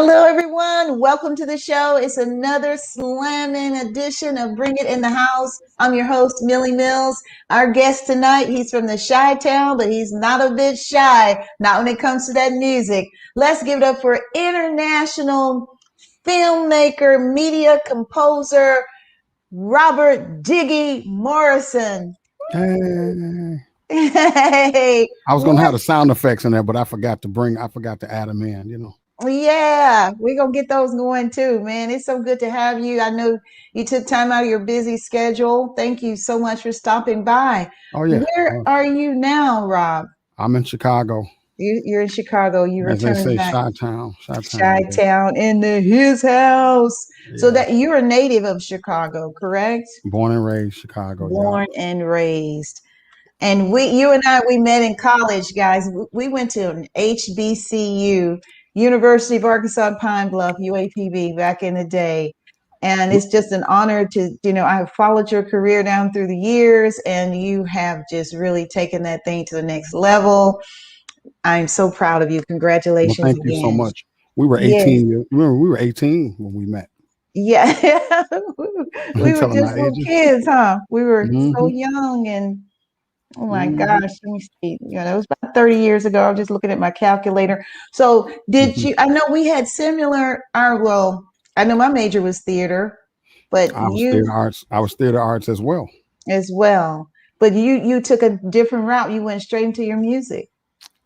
Hello, everyone. Welcome to the show. It's another slamming edition of Bring It in the House. I'm your host, Millie Mills. Our guest tonight, he's from the Chi-Town, but he's not a bit shy, not when it comes to that music. Let's give it up for international filmmaker, media composer, Robert Diggy Morrison. Hey. Hey, I was gonna have the sound effects in there, but I forgot to add them in, yeah, we're gonna get those going too, man. It's so good to have you. I know you took time out of your busy schedule. Thank you so much for stopping by. Oh yeah. Where are you now, Rob? I'm in Chicago. You're in Chicago. You As they returned say, back. Chi-Town. Yeah. Chi-Town in his house. So Yeah. that you're a native of Chicago, correct? Born and raised Chicago, Born and raised. And you and I, we met in college, guys. We went to an HBCU, University of Arkansas Pine Bluff, UAPB, back in the day. And it's just an honor to, I have followed your career down through the years, and you have just really taken that thing to the next level. I'm so proud of you. Well, Congratulations thank you so again. much. We were Yes. 18. Remember, we were 18 when we met. Yeah. We were Telling just our little ages. kids, huh? We were so Mm-hmm. young, and oh my Mm-hmm. gosh, let me see. That was about 30 years ago. I'm just looking at my calculator. So I know we had similar, I know my major was theater, but I was you theater arts. I was theater arts as well. as well. But you took a different route. You went straight into your music.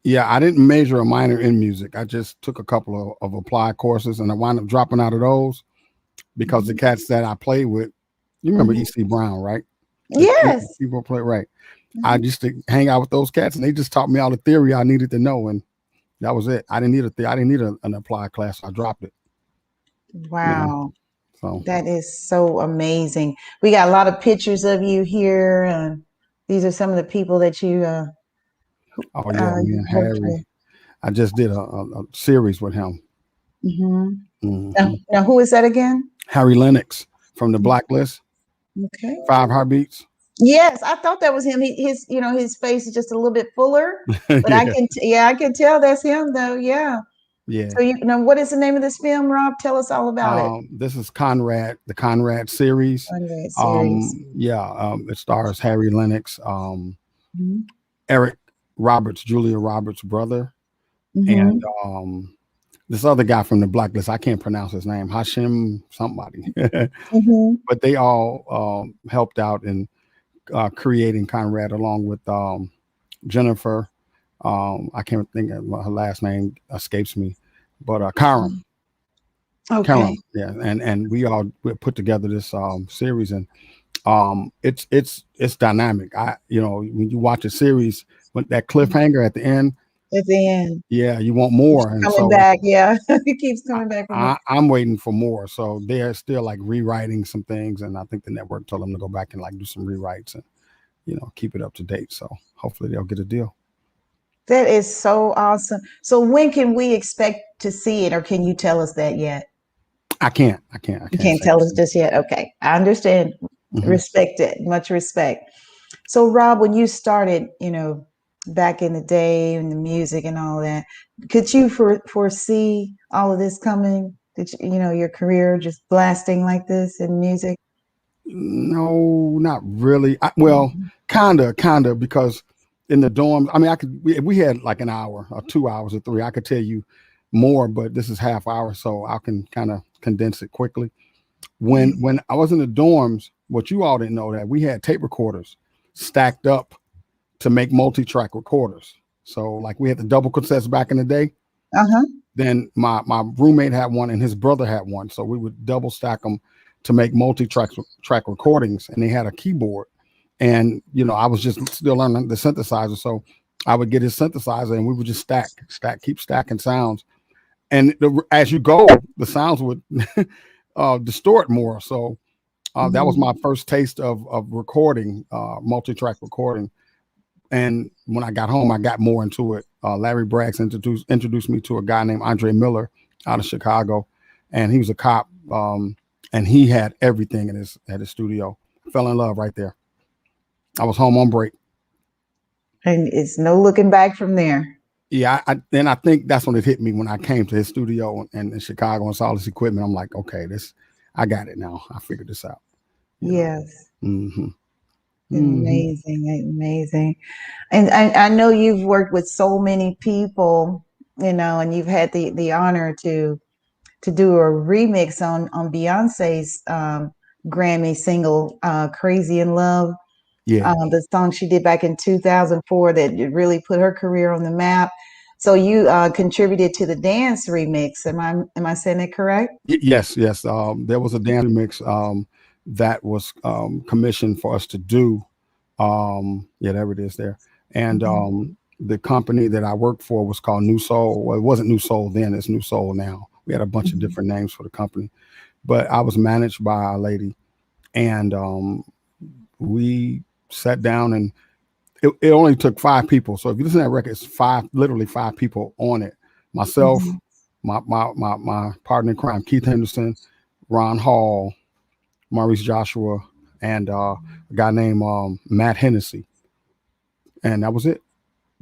Yeah, I didn't major or minor in music. I just took a couple of applied courses, and I wound up dropping out of those because the cats that I played with, you remember Mhm. E.C. Brown, right? The Yes. people play right. I Mhm. used to hang out with those cats, and they just taught me all the theory I needed to know, and that was it. I didn't need an applied class. So I dropped it. Wow. So That is so amazing. We got a lot of pictures of you here. These are some of the people that you oh yeah, me you and worked with. Harry. I just did a series with him. Hmm. Hmm. Now, who is that again? Harry Lennox from the Blacklist, Okay. 5 Heartbeats. Yes, I thought that was him. His face is just a little bit fuller, but Yeah, I can tell that's him though. Yeah. yeah. So you know, what is the name of this film, Rob? Tell us all about it. This is Conrad, the Conrad series. Conrad series. Yeah, it stars Harry Lennox, Hmm. Eric Roberts, Julia Roberts' brother, and Hmm. this other guy from the Blacklist. I can't pronounce his name, Hashim somebody, Hmm. but they all helped out in creating Conrad along with Jennifer. I can't think of her last name, escapes me, but Karam. Okay. Karam, yeah, and we put together this series, and it's dynamic. When you watch a series, with that cliffhanger at the end, At the end, yeah, you want more, and coming so back. Yeah, it keeps coming back for more. I'm waiting for more. So they're still like rewriting some things, and I think the network told them to go back and like do some rewrites and keep it up to date. So hopefully they'll get a deal. That is so awesome. So when can we expect to see it, or can you tell us that yet? I can't. I You can't can't say. tell us just yet. Okay, I understand. Hmm. Respect it. Much respect. So, Rob, when you started, back in the day and the music and all that, could you foresee all of this coming? Did your career just blasting like this in music? No, not really. Well, kinda, because in the dorms, I mean, we had like an hour or 2 hours or three. I could tell you more, but this is half hour, so I can kind of condense it quickly. When I was in the dorms, what you all didn't know that we had tape recorders stacked up to make multi-track recorders. So like we had the double cassettes back in the day. Uh-huh. Then my roommate had one and his brother had one. So we would double stack them to make multi-track recordings, and they had a keyboard. And I was just still learning the synthesizer. So I would get his synthesizer and we would just keep stacking sounds. And as you go, the sounds would distort more. So that was my first taste of recording, multi-track recording. And when I got home, I got more into it. Larry Braggs introduced me to a guy named Andre Miller out of Chicago, and he was a cop. And he had everything at his studio. Fell in love right there. I was home on break. And it's no looking back from there. Yeah, then I think that's when it hit me when I came to his studio in Chicago and saw this equipment. I'm like, okay, I got it now. I figured this out. You know. Yes. Mm-hmm. Mm-hmm. Amazing, amazing. And I know you've worked with so many people, and you've had the honor to do a remix on Beyonce's Grammy single, "Crazy in Love." Yeah. The song she did back in 2004 that really put her career on the map. So you contributed to the dance remix. Am I saying that correct? Yes, yes. There was a dance mix that was commissioned for us to do. Yeah, there it is there. And Mhm. the company that I worked for was called New Soul. Well, it wasn't New Soul then; it's New Soul now. We had a bunch of Mhm. different names for the company, but I was managed by a lady, and we sat down and it only took 5 people. So if you listen to that record, it's literally 5 people on it. Myself, Mhm. my partner in crime, Keith Henderson, Ron Hall, Maurice Joshua, and a guy named Matt Hennessy. And that was it.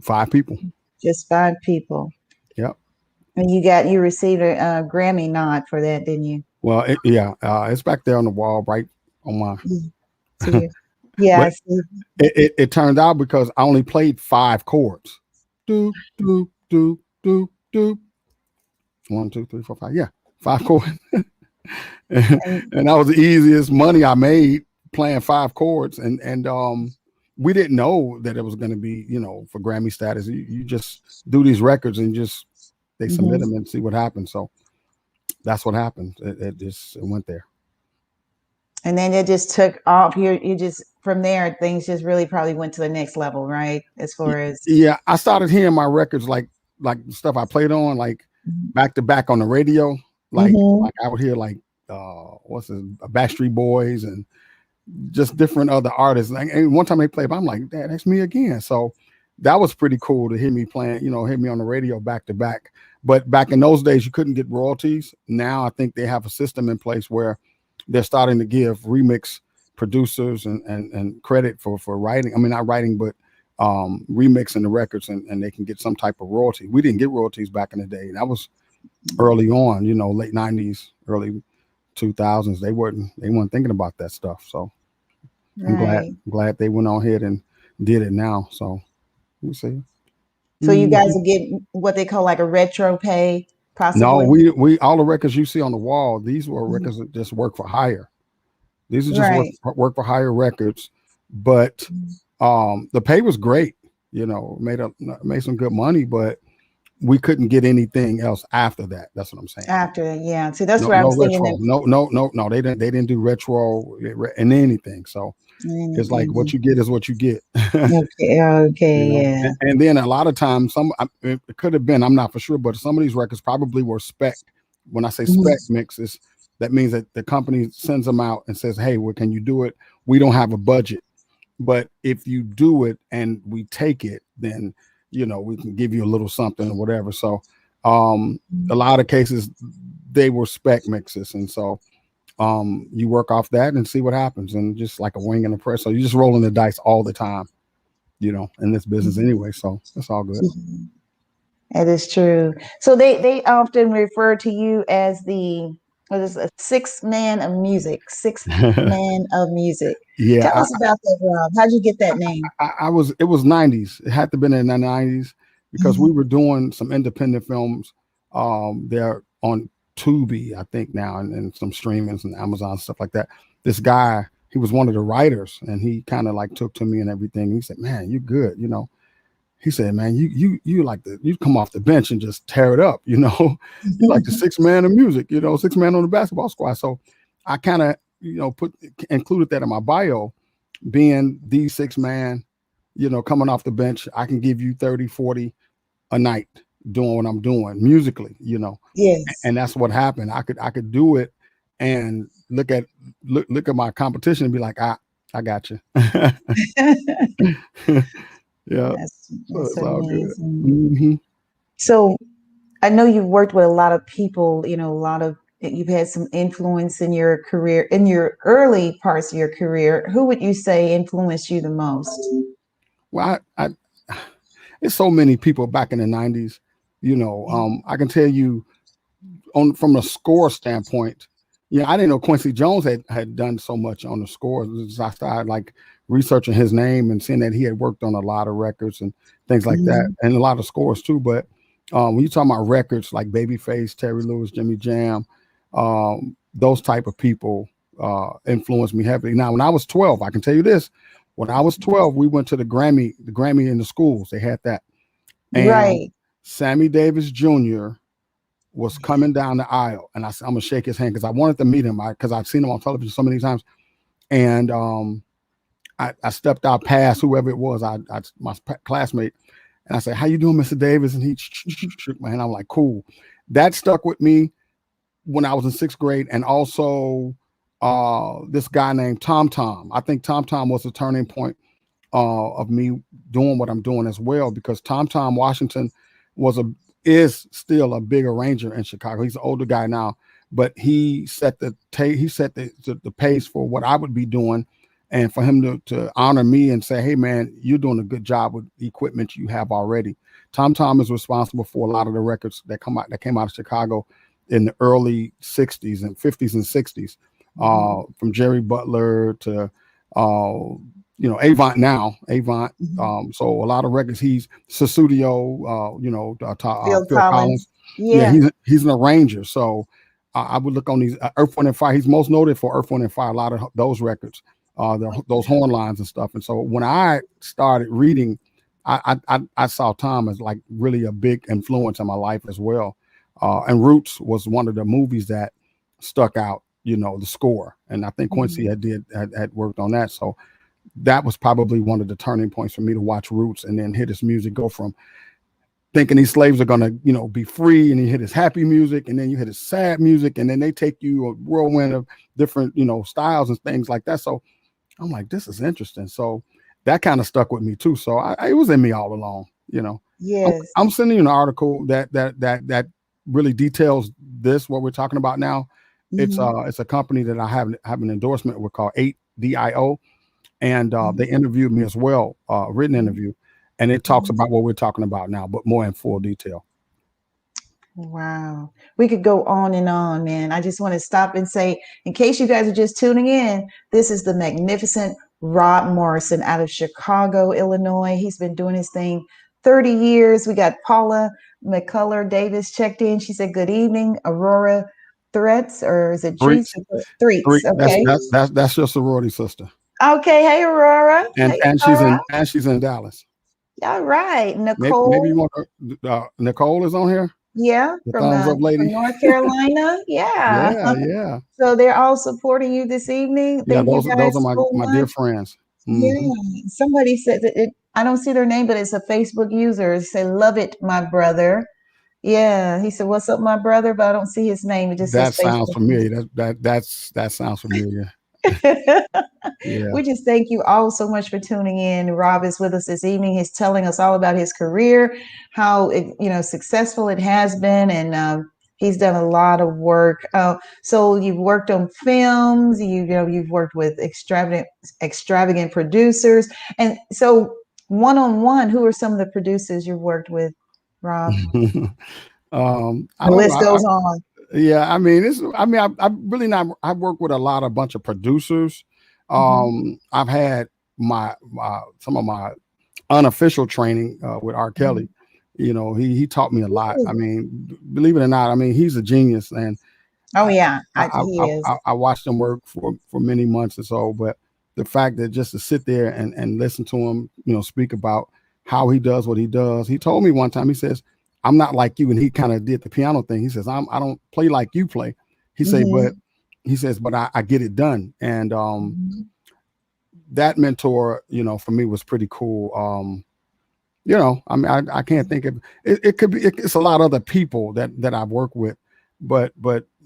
5 people. Just 5 people. Yep. And you received a Grammy nod for that, didn't you? Well, yeah, it's back there on the wall, right on my. Mm. To you. Yeah, I But see. it turned out because I only played 5 chords. Do do do do do. 1, 2, 3, 4, 5. Yeah, 5 chords. and And that was the easiest money I made playing 5 chords. And we didn't know that it was going to be, for Grammy status. You just do these records and just they submit mhm. them and see what happens. So that's what happened. It went there. And then it just took off. You just from there things just really probably went to the next level, right? As far as Yeah, I started hearing my records like stuff I played on like back to back on the radio. Like Mhm. like I would hear like what's it, Backstreet Boys and just different other artists. And one time they played, but I'm like, Dad, that's me again. So that was pretty cool to hear me playing, hear me on the radio back to back. But back in those days, you couldn't get royalties. Now I think they have a system in place where they're starting to give remix producers and credit for writing. I mean, not writing, but remixing the records and they can get some type of royalty. We didn't get royalties back in the day. That was early on, late 90s, early 2000s. They weren't thinking about that stuff. So right. I'm glad they went on ahead and did it now. So we see. So you Mhm. guys will get what they call like a retro pay, No, possibly. we all the records you see on the wall. These were Mhm. records that just work for hire. These are just Right. work for hire records, but Mhm. the pay was great. Made some good money, but we couldn't get anything else after that. That's what I'm saying. After that, yeah. See, that's No, what I no was thinking retro. that. No. They didn't do retro in anything. So it's like what Anything. you get is what you get. Okay. Okay. Yeah. And then a lot of times it could have been, I'm not for sure, but some of these records probably were spec. When I say spec Mhm. mixes, that means that the company sends them out and says, hey, well, can you do it? We don't have a budget, but if you do it and we take it, then we can give you a little something or whatever. So a lot of cases they were spec mixes, and so you work off that and see what happens, and just like a wing and a prayer. So you're just rolling the dice all the time, in this business anyway. So that's all good. Mhm. That is true. So they often refer to you as the what is a sixth man of music, sixth man of music. Tell Yeah, us about that, Rob. How'd you get that name? I was. It was '90s. It had to have been in the '90s because we Mhm. were doing some independent films. They're on Tubi, I think now, and some streamings and Amazon stuff like that. This guy, he was one of the writers, and he kind of like took to me and everything. He said, "Man, you're good." He said, "Man, you come off the bench and just tear it up. You like the sixth man of music. Sixth man on the basketball squad." So I kind of included that in my bio, being the six man, coming off the bench. I can give you 30, 40 a night doing what I'm doing musically. Yes. And that's what happened. I could do it and look at my competition and be like, I got you. Yeah. So That's it's all good. amazing. Hmm. So I know you've worked with a lot of people, a lot of you've had some influence in your career, in your early parts of your career. Who would you say influenced you the most? Well, it's so many people back in the 90s. I can tell you from a score standpoint, I didn't know Quincy Jones had done so much on the scores. I started like researching his name and seeing that he had worked on a lot of records and things like that, and a lot of scores too. But when you talk about records like Babyface, Terry Lewis, Jimmy Jam, those type of people influenced me heavily. Now, when I was 12, I can tell you this: when I was 12, we went to the Grammy in the schools. They had that, and right. Sammy Davis Jr. was coming down the aisle, and I'm gonna shake his hand because I wanted to meet him because I've seen him on television so many times, and I stepped out past whoever it was, my classmate, and I said, "How you doing, Mr. Davis?" And he shook my hand. I'm like, "Cool." That stuck with me when I was in 6th grade, and also this guy named Tom Tom. I think Tom Tom was the turning point of me doing what I'm doing as well, because Tom Tom Washington is still a big arranger in Chicago. He's an older guy now, but he set the pace for what I would be doing, and for him to honor me and say, "Hey man, you're doing a good job with the equipment you have already." Tom Tom is responsible for a lot of the records that came out of Chicago in the early 60s and 50s and 60s, from Jerry Butler to Avant now. So a lot of records. He's Sussudio, Phil Collins. Yeah, he's an arranger. So I would look on these Earth, Wind and Fire. He's most noted for Earth, Wind and Fire. A lot of those records, those horn lines and stuff. And so when I started reading, I saw Tom as like really a big influence in my life as well. And Roots was one of the movies that stuck out. The score, and I think Quincy had worked on that. So that was probably one of the turning points for me to watch Roots and then hit his music, go from thinking these slaves are going to, be free, and he hit his happy music, and then you hit his sad music, and then they take you a whirlwind of different, styles and things like that. So I'm like, this is interesting. So that kind of stuck with me too. So it was in me all along, Yes. I'm sending you an article that really details what we're talking about now. It's a company that I have an endorsement with called 8DIO. And they interviewed me as well, written interview, and it talks about what we're talking about now, but more in full detail. Wow. We could go on and on, man. I just want to stop and say, in case you guys are just tuning in, this is the magnificent Rob Morrison out of Chicago, Illinois. He's been doing his thing 30 years. We got Paula McCullough Davis checked in. She said, "Good evening, Aurora Threats," or is it Threats? Okay. That's your sorority sister. Okay, hey Aurora. And she's in Dallas. All right, Nicole. Maybe you want Nicole is on here. Yeah, from North Carolina. Yeah. So they're all supporting you this evening. Thank you guys those are my dear friends. Yeah, somebody said that I don't see their name, but it's a Facebook user. It said, "Love it, my brother." Yeah, he said, "What's up, my brother?" But I don't see his name. It just that sounds familiar. That sounds familiar. Yeah. We just thank you all so much for tuning in. Rob is with us this evening. He's telling us all about his career, how successful it has been, and he's done a lot of work. So you've worked on films. You've worked with extravagant producers, and so one-on-one, who are some of the producers you've worked with, Rob? The list goes on. Yeah, I mean, I'm really not. I work with a bunch of producers. I've had some of my unofficial training with R. Kelly. He taught me a lot. I mean, believe it or not, he's a genius. And he is. I watched him work for many months or so, but the fact that just to sit there and listen to him, speak about how he does what he does. He told me one time, he says, "I'm not like you," and he kind of did the piano thing. He says, I don't play like you play. He says, but I get it done. And that mentor, for me was pretty cool. I can't think of it. It could be. It's a lot of other people that I've worked with, but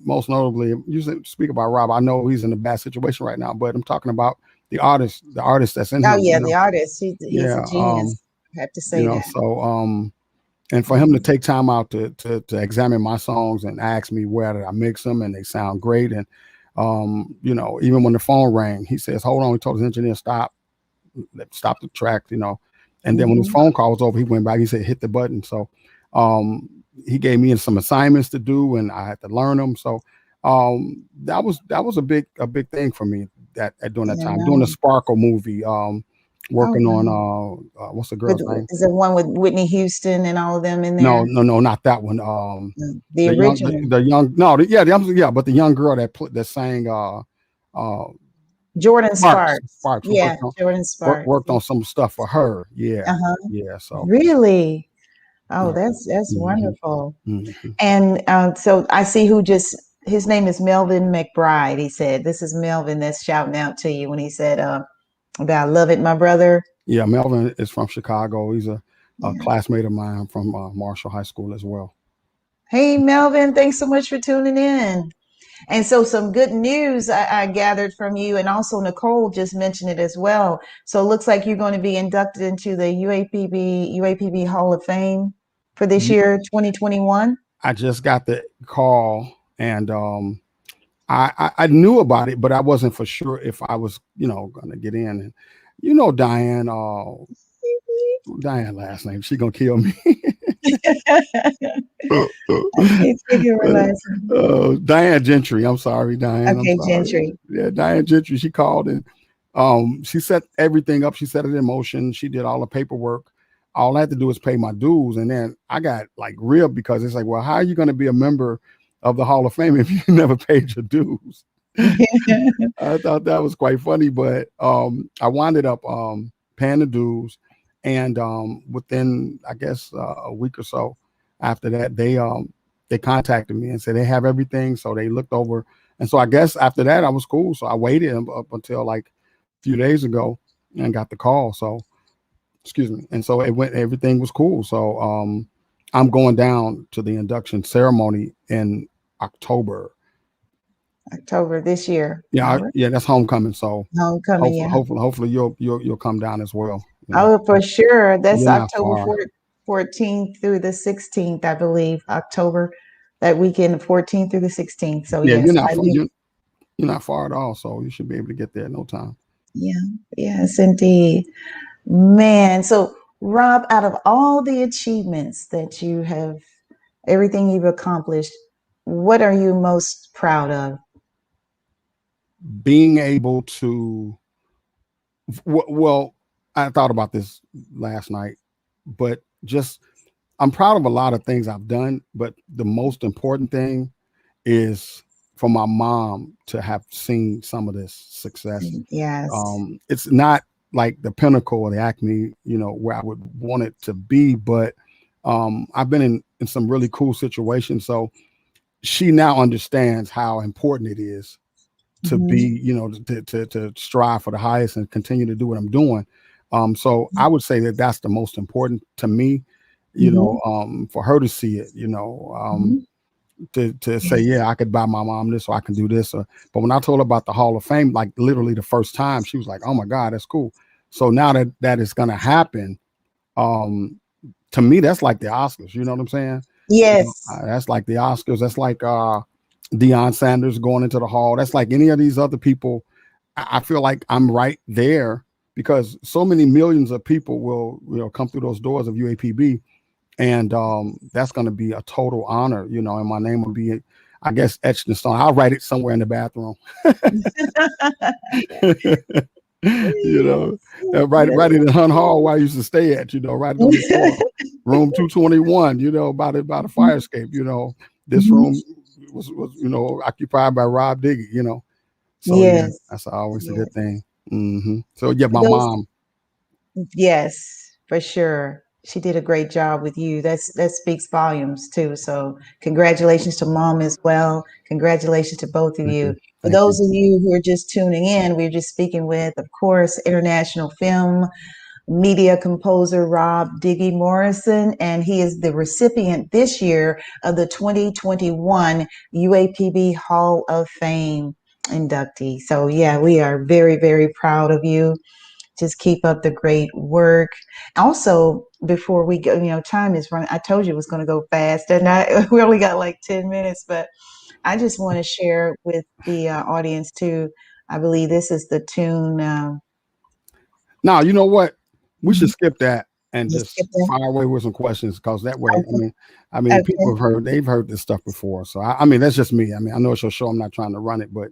most notably, you speak about Rob. I know he's in a bad situation right now, but I'm talking about the artist that's in him. Oh yeah, the artist. He's a genius. I have to say that. So and for him to take time out to examine my songs and ask me where I mix them and they sound great. And, even when the phone rang, he says, "Hold on." He told his engineer, stop the track, And then when his phone call was over, he went back. He said, "Hit the button." So he gave me some assignments to do, and I had to learn them. So that was a big thing for me during that time. Doing the Sparkle movie, working on what's the girl's name? Is it one with Whitney Houston and all of them in there? No, not that one. The original, but the young girl that sang Jordan Sparks. Yeah, Jordan Sparks worked on some stuff for her. Yeah, So really, that's wonderful. And so I see his name is Melvin McBride. He said, "This is Melvin that's shouting out to you," when he said about "Love It, My Brother." Yeah, Melvin is from Chicago. He's a classmate of mine from Marshall High School as well. Hey, Melvin, thanks so much for tuning in. And so some good news I gathered from you, and also Nicole just mentioned it as well. So it looks like you're going to be inducted into the UAPB Hall of Fame for this year, 2021. I just got the call, and I knew about it, but I wasn't for sure if I was, going to get in. And Diane last name, she gonna kill me. Diane Gentry. I'm sorry, Diane. Okay, Gentry. Yeah, Diane Gentry. She called and she set everything up. She set it in motion. She did all the paperwork. All I had to do was pay my dues, and then I got like ribbed because it's like, well, how are you going to be a member of the Hall of Fame if you never paid your dues? I thought that was quite funny, but I wound up paying the dues, and within I guess a week or so after that, they contacted me and said they have everything. So they looked over, and so I guess after that I was cool. So I waited up until like a few days ago and got the call. So excuse me, and so everything was cool. So I'm going down to the induction ceremony in October this year. Yeah, that's homecoming. So homecoming. Hopefully you'll come down as well. Oh, for sure. That's October 14th through the 16th, I believe. October, that weekend, 14th through the 16th. So yeah, you're not far at all. So you should be able to get there in no time. Yeah. Yes, indeed, man. So Rob, out of all the achievements that you have, everything you've accomplished, what are you most proud of? Being able to, well, I thought about this last night, but I'm proud of a lot of things I've done, but the most important thing is for my mom to have seen some of this success. Yes. It's not like the pinnacle or the acme, where I would want it to be, but I've been in some really cool situations. So she now understands how important it is to be, to strive for the highest and continue to do what I'm doing. So I would say that that's the most important to me, for her to see it, to say, yeah, I could buy my mom this, or I can do this. But when I told her about the Hall of Fame, like literally the first time, she was like, oh my God, that's cool. So now that is going to happen, to me, that's like the Oscars. You know what I'm saying? Yes. That's like the Oscars. That's like Deion Sanders going into the Hall. That's like any of these other people. I feel like I'm right there because so many millions of people will come through those doors of UAPB, and that's going to be a total honor, and my name will be, I guess, etched in stone. I'll write it somewhere in the bathroom. Right in the Hunt Hall where I used to stay at, right on the floor, room 221, by the fire escape. This room was occupied by Rob Diggy, so yes, that's always a good thing. So yeah, my mom. Yes, for sure. She did a great job with you. That speaks volumes too. So congratulations to mom as well. Congratulations to both of you. For those of you who are just tuning in, we're just speaking with, of course, international film media composer Rob Diggy Morrison, and he is the recipient this year of the 2021 UAPB Hall of Fame inductee. So yeah, we are very, very proud of you. Just keep up the great work. Also, before we go, time is running. I told you it was going to go fast, and we only got like 10 minutes, but I just want to share with the audience too. I believe this is the tune. Now, you know what? We should skip that and Let's just skip that. fire away with some questions, because that way, Okay. people Okay. they've heard this stuff before. So I mean, that's just me. I mean, I know it's your show. I'm not trying to run it, but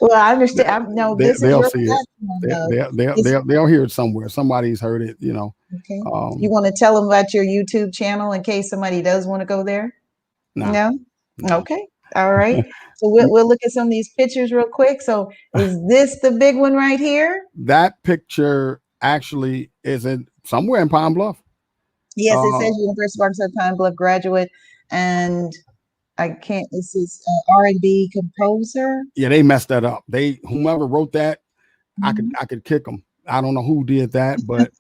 Well, I understand. No, this is they'll your see it. platform, though. They'll hear it somewhere. Somebody's heard it, you know. Okay. You Um, want to tell them about your YouTube channel in case somebody does want to go there? nah, No? no. Okay. All right. So we'll look at some of these pictures real quick. So is this the big one right here? That picture actually is in somewhere in Pine Bluff. Yes, it Uh, says University of Arkansas Pine Bluff graduate, and I can't. This is R&B composer. yeah, they messed that up. Whomever wrote that, Mhm. I could kick them. I don't know who did that, but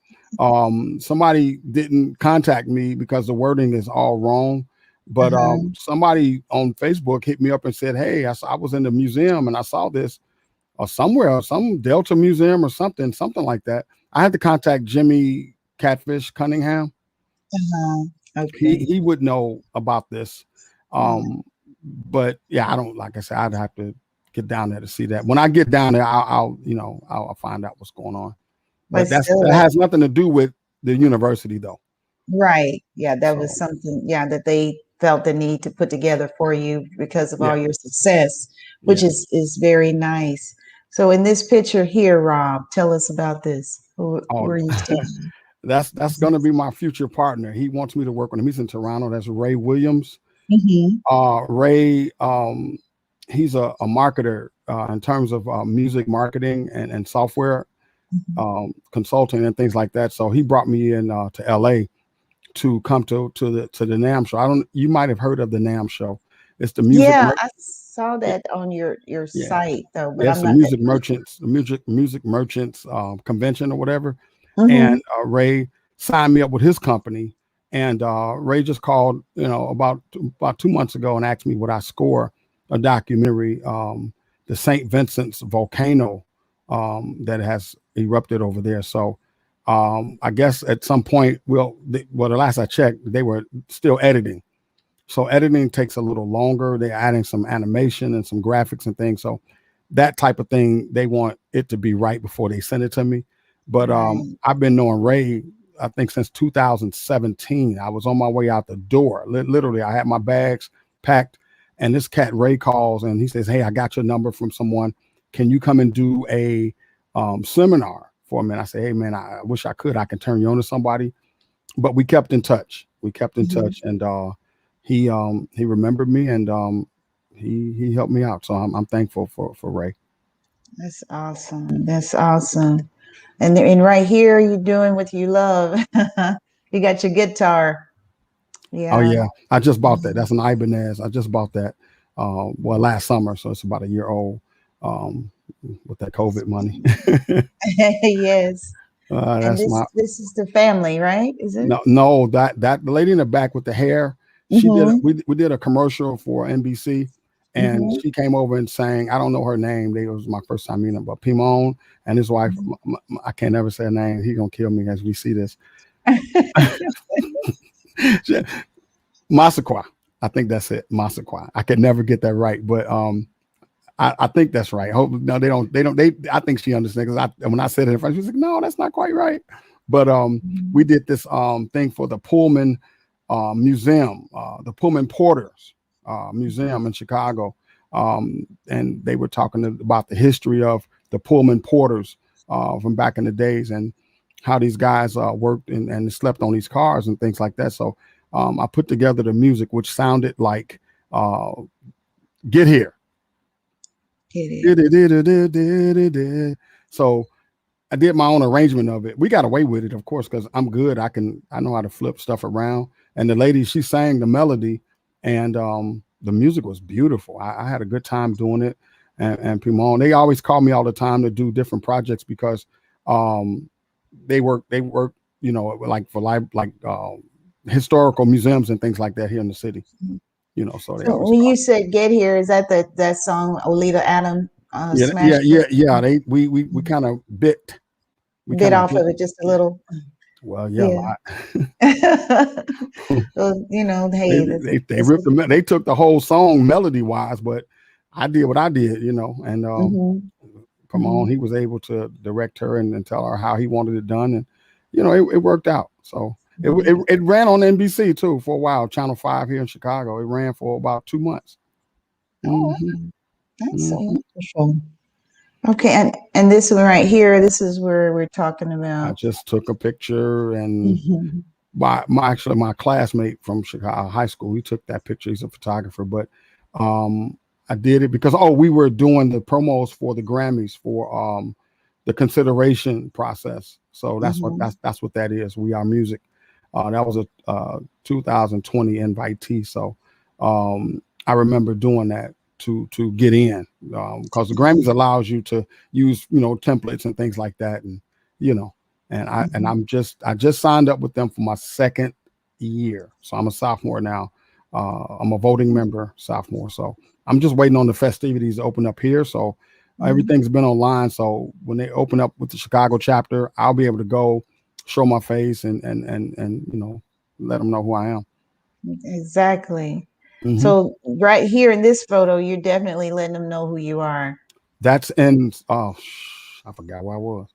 somebody didn't contact me because the wording is all wrong. But Uh-huh. somebody on Facebook hit me up and said, "Hey, I was in the museum and I saw this, or somewhere, some Delta Museum or something like that." I had to contact Jimmy Catfish Cunningham. Uh-huh. Okay. He would know about this. Yeah. But yeah, I don't, like I said, I'd have to get down there to see that. When I get down there, I'll find out what's going on. But But still, that has nothing to do with the university though. right. Yeah, that was So something, yeah, that they felt the need to put together for you because of all yeah, your success, which yeah. is very nice. So in this picture here, Rob, tell us about this. Who Oh, are you studying? that's gonna be my future partner. He wants me to work with him. He's in Toronto. That's Ray Williams. Mm-hmm. Ray, he's a marketer in terms of music marketing and software consulting and things like that. So he brought me in to LA to come to the NAMM show. You might have heard of the NAMM show. It's the music. Yeah, I saw Yeah, that on your yeah. site though, but It's I'm the not that. music merchants convention or whatever. Mm-hmm. And Ray signed me up with his company. And Ray just called, about 2 months ago and asked me would I score a documentary, the St. Vincent's volcano that has erupted over there. So I guess at some point, the last I checked, they were still editing. So editing takes a little longer. They're adding some animation and some graphics and things. So that type of thing, they want it to be right before they send it to me. But Right. I've been knowing Ray, I think since 2017. I was on my way out the door. Literally, I had my bags packed, and this cat Ray calls and he says, "Hey, I got your number from someone. Can you come and do a seminar for me?" And I say, "Hey, man, I wish I could. I can turn you on to somebody." But we kept in touch. Mhm. And he remembered me, and he helped me out. So I'm thankful for Ray. That's awesome. That's awesome. And right here, you're doing what you love. You got your guitar. Oh Yeah. yeah, I just bought that. Mhm. That's an Ibanez. I just bought that. Last summer, so it's about a year old. Um, with that COVID money. Yes. And That's my this is the family, right? Is it? no that the lady in the back with the hair. Mm-hmm. We did a commercial for NBC, and Mm-hmm. she came over and sang. I don't know her name. It was my first time meeting her, but Pimon and his wife. I can't ever say her name. He's gonna kill me as we see this. Masaqua. I think that's it. Masaqua. I could never get that right, but I think that's right. Hope no, they don't. I think she understands because when I said it in front, she was like, "No, that's not quite right." But we did this thing for the Pullman Museum, the Pullman Porters Museum in Chicago, and they were talking about the history of the Pullman Porters from back in the days and how these guys worked and slept on these cars and things like that. So I put together the music, which sounded like "Get Here." It So I did my own arrangement of it. We got away with it, of course, because I'm good. I know how to flip stuff around. And the lady, she sang the melody, and the music was beautiful. I had a good time doing it. And Pimon, they always call me all the time to do different projects because they work, like for historical museums and things like that here in the city. So they So always when call. you said "Get Here," is that that song Olita Adam smashed Yeah. We kind of bit off of it just a little? well, yeah, a Yeah. lot. Well, they, hey, they ripped they took the whole song melody wise, but I did what I did, and hmm come on, he was able to direct her and tell her how he wanted it done, you know, it worked out. So it ran on NBC too for a while, Channel 5 here in Chicago. It ran for about 2 months. Oh, Hmm. that's so Hmm. wonderful. Okay, and this one right here, this is where we're talking I about. just took a picture, and Mhm. my classmate from Chicago high school, he took that picture. He's a photographer, but um, I did it because we were doing the promos for the Grammys for the consideration process. So Mhm. that's what that is. We Are Music. That was a 2020 invitee. So I remember doing that to get in, because the Grammys allows you to use, templates and things like that, and you know and Mhm. I just signed up with them for my second year, so I'm a sophomore now. I'm a voting member sophomore, so I'm just waiting on the festivities to open up here. So Mhm. everything's been online. So when they open up with the Chicago chapter, I'll be able to go show my face and let them know who I am. Exactly. Hmm. So right here in this photo, you're definitely letting them know who you are. That's in I forgot where I was.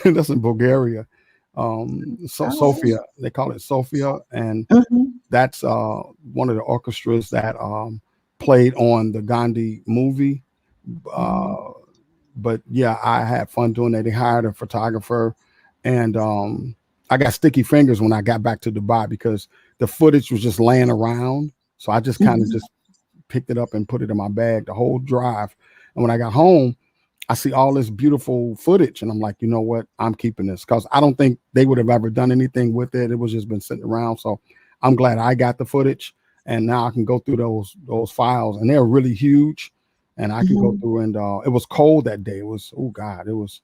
That's in Bulgaria. So Oh. Sofia, they call it Sofia, and Mhm. that's one of the orchestras that played on the Gandhi movie. Mhm. Uh, but yeah, I had fun doing that. They hired a photographer, and I got sticky fingers when I got back to Dubai because the footage was just laying around. So I just kind of Mhm. just picked it up and put it in my bag the whole drive. And when I got home, I see all this beautiful footage, and I'm like, you know what? I'm keeping this because I don't think they would have ever done anything with it. It was just been sitting around. So I'm glad I got the footage, and now I can go through those files, and they're really huge, and I can go Mhm. through. And it was cold that day. It was, oh God, it was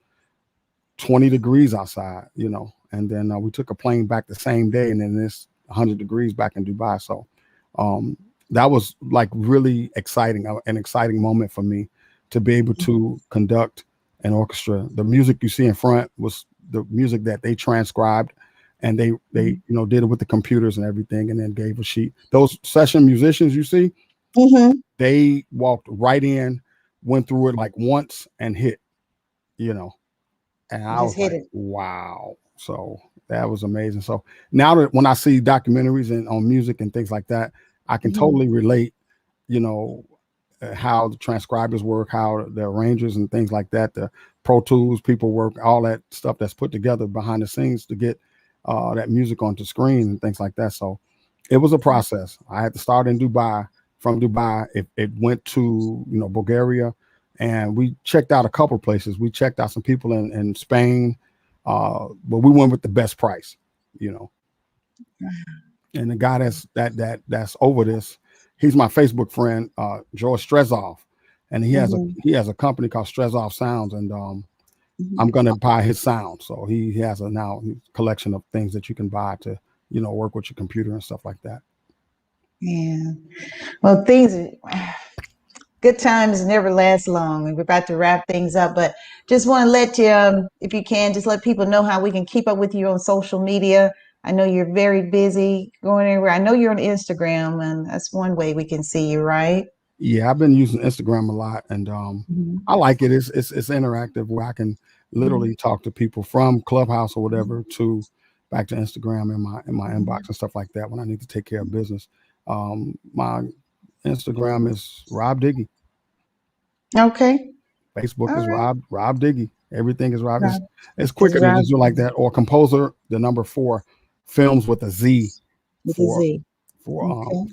20 degrees outside, and then we took a plane back the same day, and then it's 100 degrees back in Dubai. So um, that was like really exciting, an exciting moment for me to be able to conduct an orchestra. The music you see in front was the music that they transcribed, and they did it with the computers and everything, and then gave a sheet. Those session musicians you see, Mhm. they walked right in, went through it like once and hit, you know and I Just was hit like, it. wow. So that was amazing. So now that when I see documentaries and on music and things like that, I can Mhm. totally relate, you know, how the transcribers work, how the arrangers and things like that, the Pro Tools people work, all that stuff that's put together behind the scenes to get that music onto screen and things like that. So it was a process. I had to start in Dubai. From Dubai, it went to Bulgaria, and we checked out a couple places. We checked out some people in Spain, but we went with the best price, you know. And the guy that's over this, he's my Facebook friend, George Strezov, and Mhm. he has a company called Strezov Sounds, and I'm Mhm. gonna buy his sound. So he has a now collection of things that you can buy to work with your computer and stuff like that. Yeah. Well, good times never last long, and we're about to wrap things up. But just want to let you, if you can, just let people know how we can keep up with you on social media. I know you're very busy going everywhere. I know you're on Instagram, and that's one way we can see you, right? Yeah, I've been using Instagram a lot, and Mhm. I like it. It's interactive where I can Mhm. literally talk to people from Clubhouse or whatever to back to Instagram in my inbox Mhm. and stuff like that when I need to take care of business. My Instagram is Rob Diggy. Okay. Facebook is All right. Rob Diggy. Everything is Rob. Rob It's is quicker to Rob just do like that. Or composer, the number 4, films with a Z with a for Z. Okay.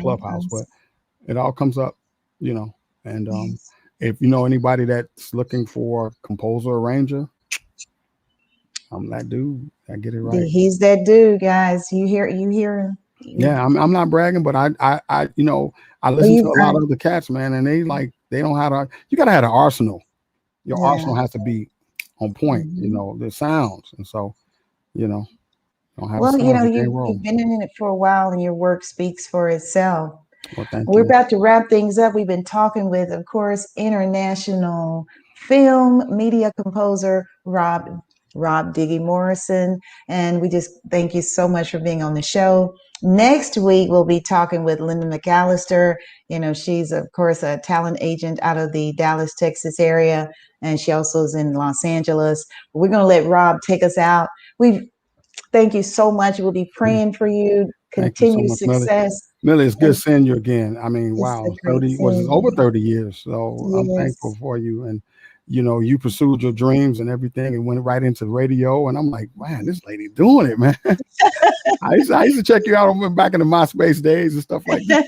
Clubhouse, but it all comes up, you know. And Yes. if you know anybody that's looking for composer arranger, I'm that dude. I get it right. He's that dude, guys. You hear him. Yeah, I'm not bragging, but I I Well, listen to you, a lot of the cats, man, and they don't have you gotta have an arsenal. Your yeah. arsenal has to be on point, Mhm. the sounds. And so, you know, don't have the Well, sounds, you can't you've roll. been in it for a while, and your work speaks for itself. Well, thank We're you. about to wrap things up. We've been talking with, of course, international film media composer Rob Diggy Morrison, and we just thank you so much for being on the show. Next week, we'll be talking with Linda McAllister. You know, she's, of course, a talent agent out of the Dallas, Texas area, and she also is in Los Angeles. We're going to let Rob take us out. We thank you so much. We'll be praying for you. Thank you so Continued much, Millie. success. Millie, it's good seeing you again. I mean, It's a wow, great 30, was it seeing over you. 30 years? So I'm thankful Yes. for you. And, you know, you pursued your dreams and everything and went right into radio. And I'm like, man, this lady doing it, man. I used to check you out back in the MySpace days and stuff like that.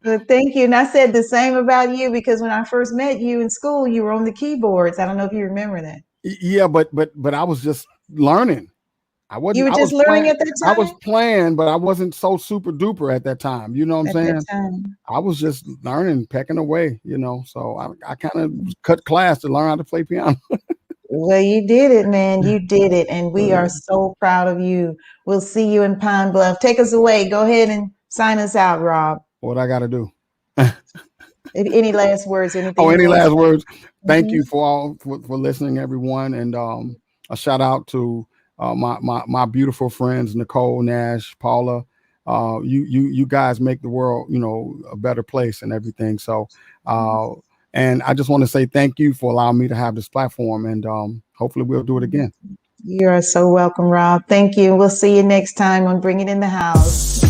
Well, thank you. And I said the same about you because when I first met you in school, you were on the keyboards. I don't know if you remember that. Yeah, but I was just learning. You were I just was learning playing. at that I was time? playing, but I wasn't so super duper at that time. You know what I'm At that saying? time. I was just learning, pecking away, you know. So I kind of cut class to learn how to play piano. Well, you did it, man. You did it. And we are so proud of you. We'll see you in Pine Bluff. Take us away. Go ahead and sign us out, Rob. What I got to do? Any last words, anything Oh, you any want to last say? words? Thank Mhm. you for all for listening, everyone, and a shout out to my beautiful friends Nicole Nash, Paula. You guys make the world, you know, a better place and everything. So and I just want to say thank you for allowing me to have this platform, and hopefully we'll do it again. You are so welcome, Rob. Thank you. We'll see you next time on Bring It in the House.